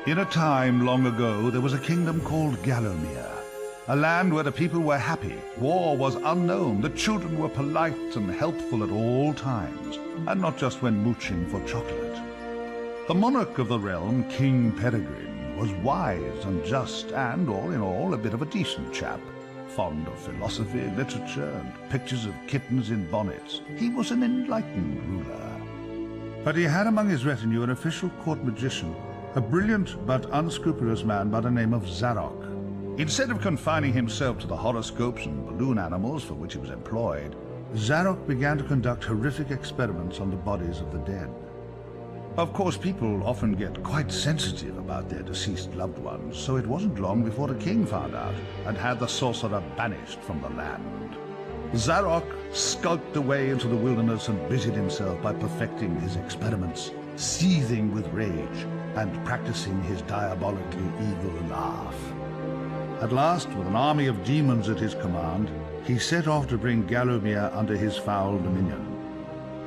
In a time long ago, there was a kingdom called Gallowmere, a land where the people were happy, war was unknown, the children were polite and helpful at all times, and not just when mooching for chocolate. The monarch of the realm, King Peregrine, was wise and just and, all in all, a bit of a decent chap. Fond of philosophy, literature, and pictures of kittens in bonnets. He was an enlightened ruler. But he had among his retinue an official court magician, a brilliant but unscrupulous man by the name of Zarok. Instead of confining himself to the horoscopes and balloon animals for which he was employed, Zarok began to conduct horrific experiments on the bodies of the dead. Of course, people often get quite sensitive about their deceased loved ones, so it wasn't long before the king found out and had the sorcerer banished from the land. Zarok skulked away into the wilderness and busied himself by perfecting his experiments, seething with rage and practicing his diabolically evil laugh. At last, with an army of demons at his command, he set off to bring Gallowmere under his foul dominion.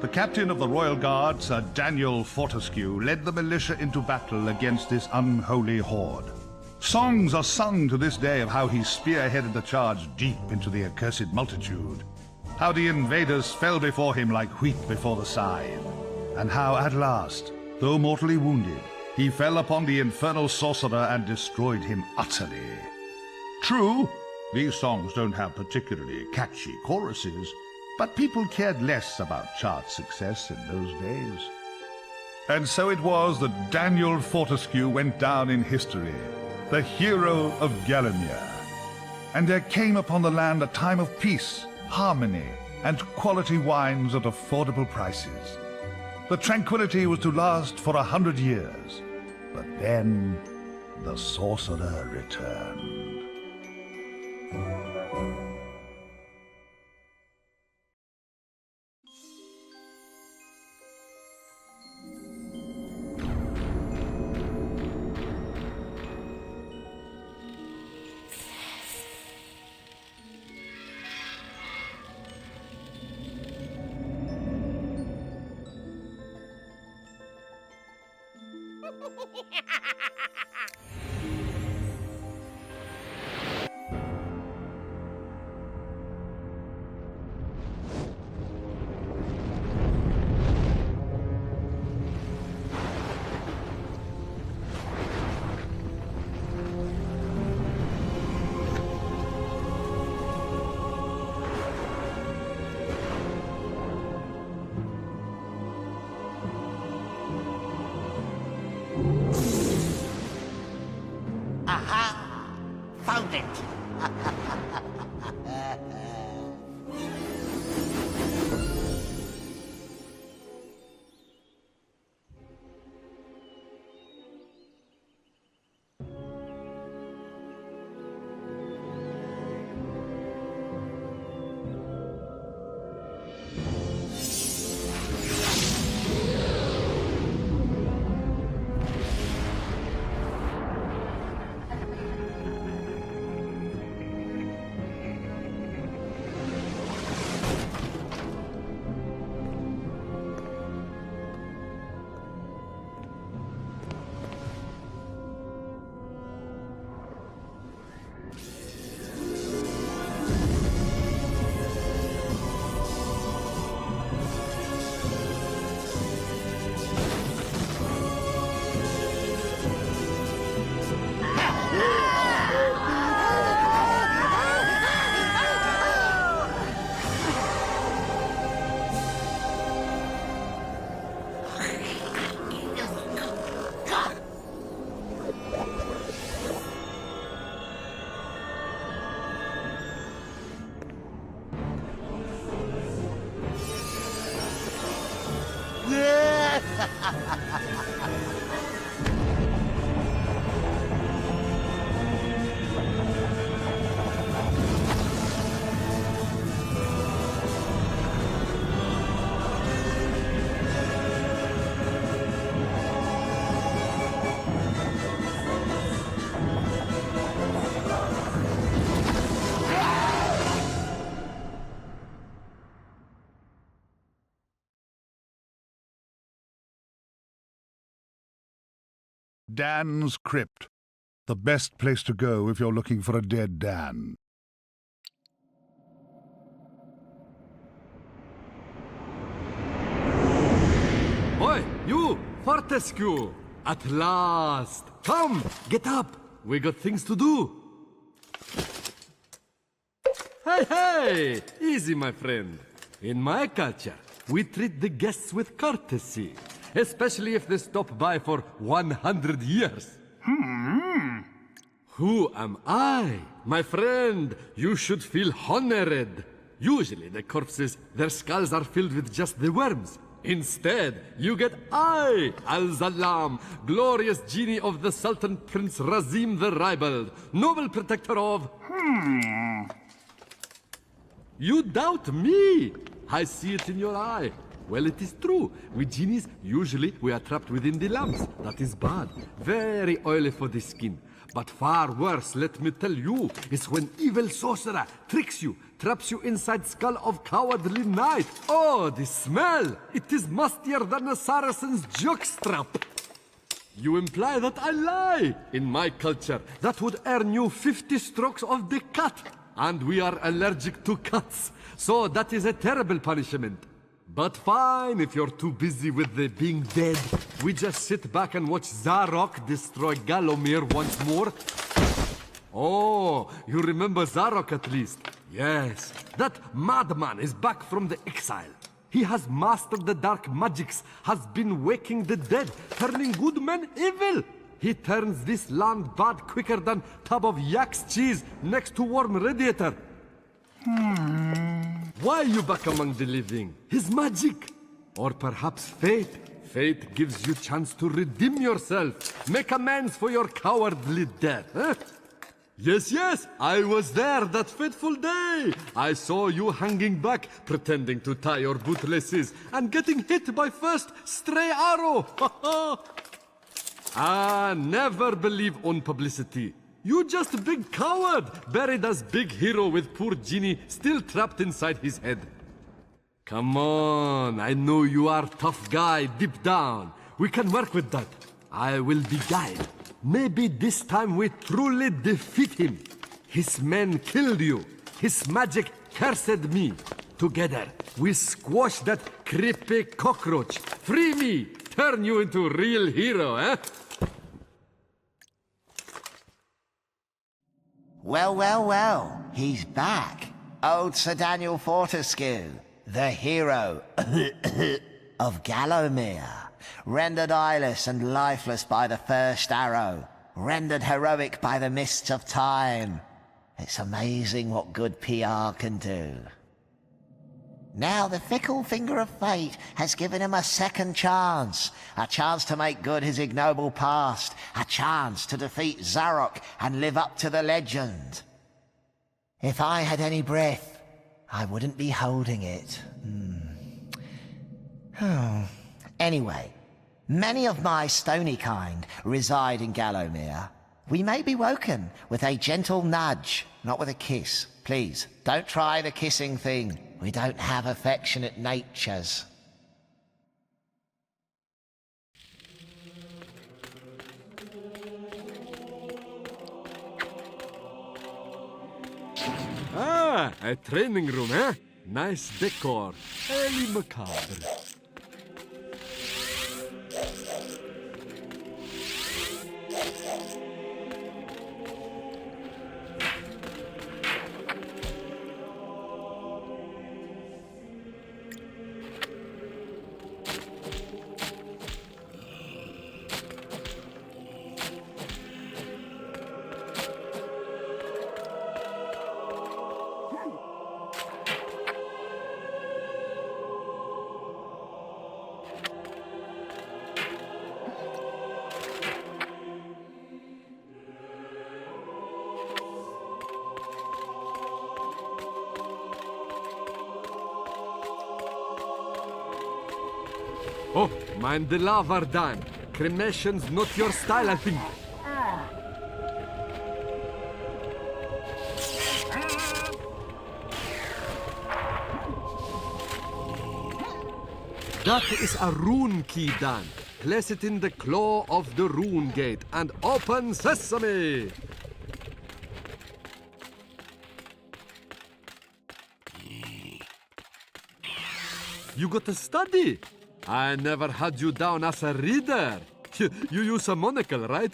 The captain of the royal guard, Sir Daniel Fortescue, led the militia into battle against this unholy horde. Songs are sung to this day of how he spearheaded the charge deep into the accursed multitude, how the invaders fell before him like wheat before the scythe, and how at last, though mortally wounded, he fell upon the infernal sorcerer and destroyed him utterly. True, these songs don't have particularly catchy choruses, but people cared less about chart success in those days. And so it was that Daniel Fortescue went down in history, the hero of Gallowmere. And there came upon the land a time of peace, harmony, and quality wines at affordable prices. The tranquility was to last for 100 years, but then the sorcerer returned. Aha! Found it! Dan's Crypt. The best place to go if you're looking for a dead Dan. Oi, you! Fortescue! At last! Come, get up! We got things to do! Hey, hey! Easy, my friend. In my culture, we treat the guests with courtesy, especially if they stop by for 100 years. Who am I? My friend, you should feel honored. Usually the corpses, their skulls are filled with just the worms. Instead, you get I, Al-Zalam, glorious genie of the Sultan Prince Razim the Ribald, noble protector of... You doubt me? I see it in your eye. Well, it is true. With genies, usually we are trapped within the lamps. That is bad. Very oily for the skin. But far worse, let me tell you, is when evil sorcerer tricks you, traps you inside skull of cowardly knight. Oh, the smell! It is mustier than a Saracen's jockstrap. You imply that I lie. In my culture, that would earn you 50 strokes of the cut. And we are allergic to cuts, so that is a terrible punishment. But fine, if you're too busy with the being dead, we just sit back and watch Zarok destroy Galomir once more. Oh, you remember Zarok at least? Yes, that madman is back from the exile. He has mastered the dark magics, has been waking the dead, turning good men evil. He turns this land bad quicker than tub of yak's cheese next to warm radiator. Why are you back among the living? His magic? Or perhaps fate? Fate gives you chance to redeem yourself. Make amends for your cowardly death, huh? Yes, I was there that fateful day. I saw you hanging back, pretending to tie your bootlaces, and getting hit by first stray arrow. Never believe on publicity. You just a big coward, buried as big hero with poor genie still trapped inside his head. Come on, I know you are tough guy deep down. We can work with that. I will be guide. Maybe this time we truly defeat him. His men killed you. His magic cursed me. Together, we squash that creepy cockroach. Free me! Turn you into a real hero, eh? Well, he's back. Old Sir Daniel Fortescue, the hero of Gallowmere, rendered eyeless and lifeless by the first arrow, rendered heroic by the mists of time. It's amazing what good PR can do. Now the fickle finger of fate has given him a second chance. A chance to make good his ignoble past. A chance to defeat Zarok and live up to the legend. If I had any breath, I wouldn't be holding it. Anyway, many of my stony kind reside in Gallowmere. We may be woken with a gentle nudge, not with a kiss. Please, don't try the kissing thing. We don't have affectionate natures. A training room, eh? Nice decor. Early macabre. Oh, mind the lava, Dan. Cremation's not your style, I think. That is a rune key, Dan. place it in the claw of the rune gate and open sesame! You got to study. I never had you down as a reader. You use a monocle, right?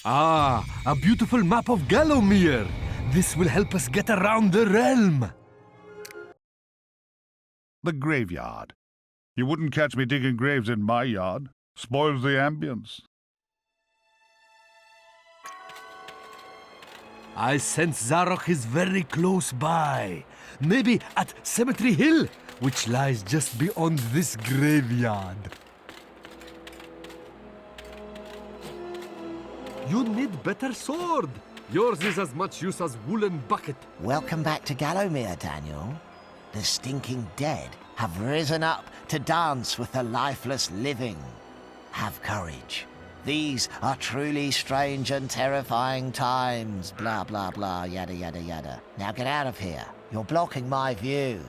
Ah, a beautiful map of Gallowmere. This will help us get around the realm. The graveyard. You wouldn't catch me digging graves in my yard. Spoils the ambience. I sense Zarok is very close by. Maybe at Cemetery Hill, which lies just beyond this graveyard. You need better sword. Yours is as much use as woolen bucket. Welcome back to Gallowmere, Daniel. The stinking dead have risen up to dance with the lifeless living. Have courage. These are truly strange and terrifying times. Blah, blah, blah, yada, yada, yada. Now get out of here. You're blocking my view.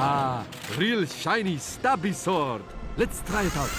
Ah, real shiny stabby sword. Let's try it out.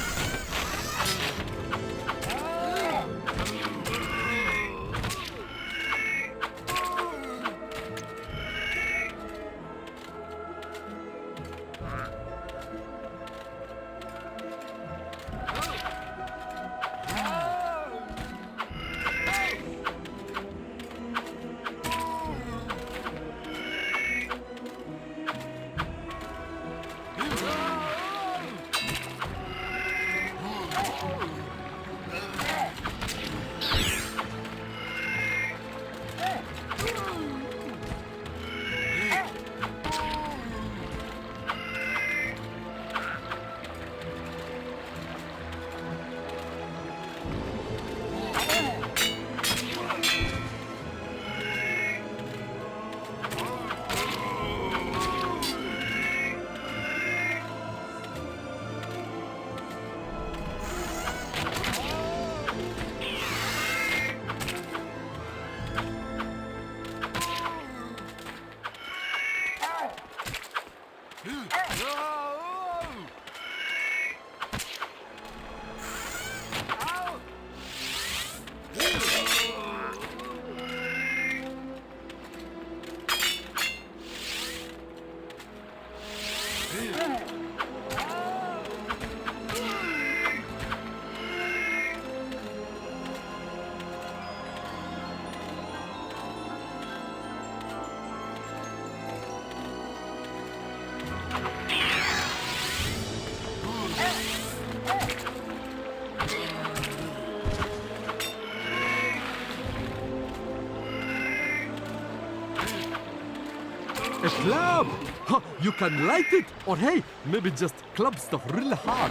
A club! Huh, you can light it! Or hey, maybe just club stuff real hard.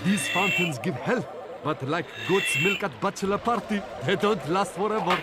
These fountains give health, but like goat's milk at bachelor party, they don't last forever.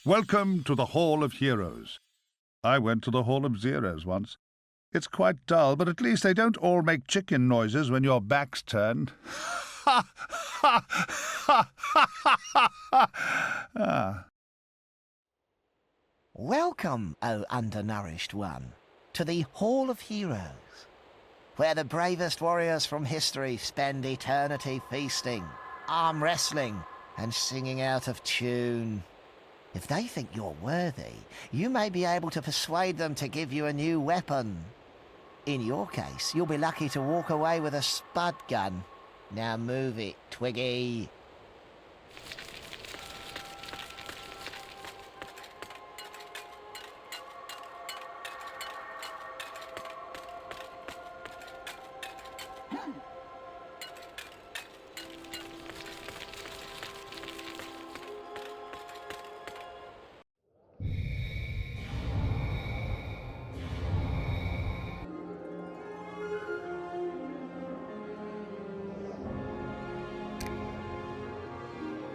Welcome to the Hall of Heroes. I went to the Hall of Zeros once. It's quite dull, but at least they don't all make chicken noises when your back's turned. Welcome, O undernourished one, to the Hall of Heroes, where the bravest warriors from history spend eternity feasting, arm wrestling, and singing out of tune. If they think you're worthy, you may be able to persuade them to give you a new weapon. In your case, you'll be lucky to walk away with a spud gun. Now move it, Twiggy.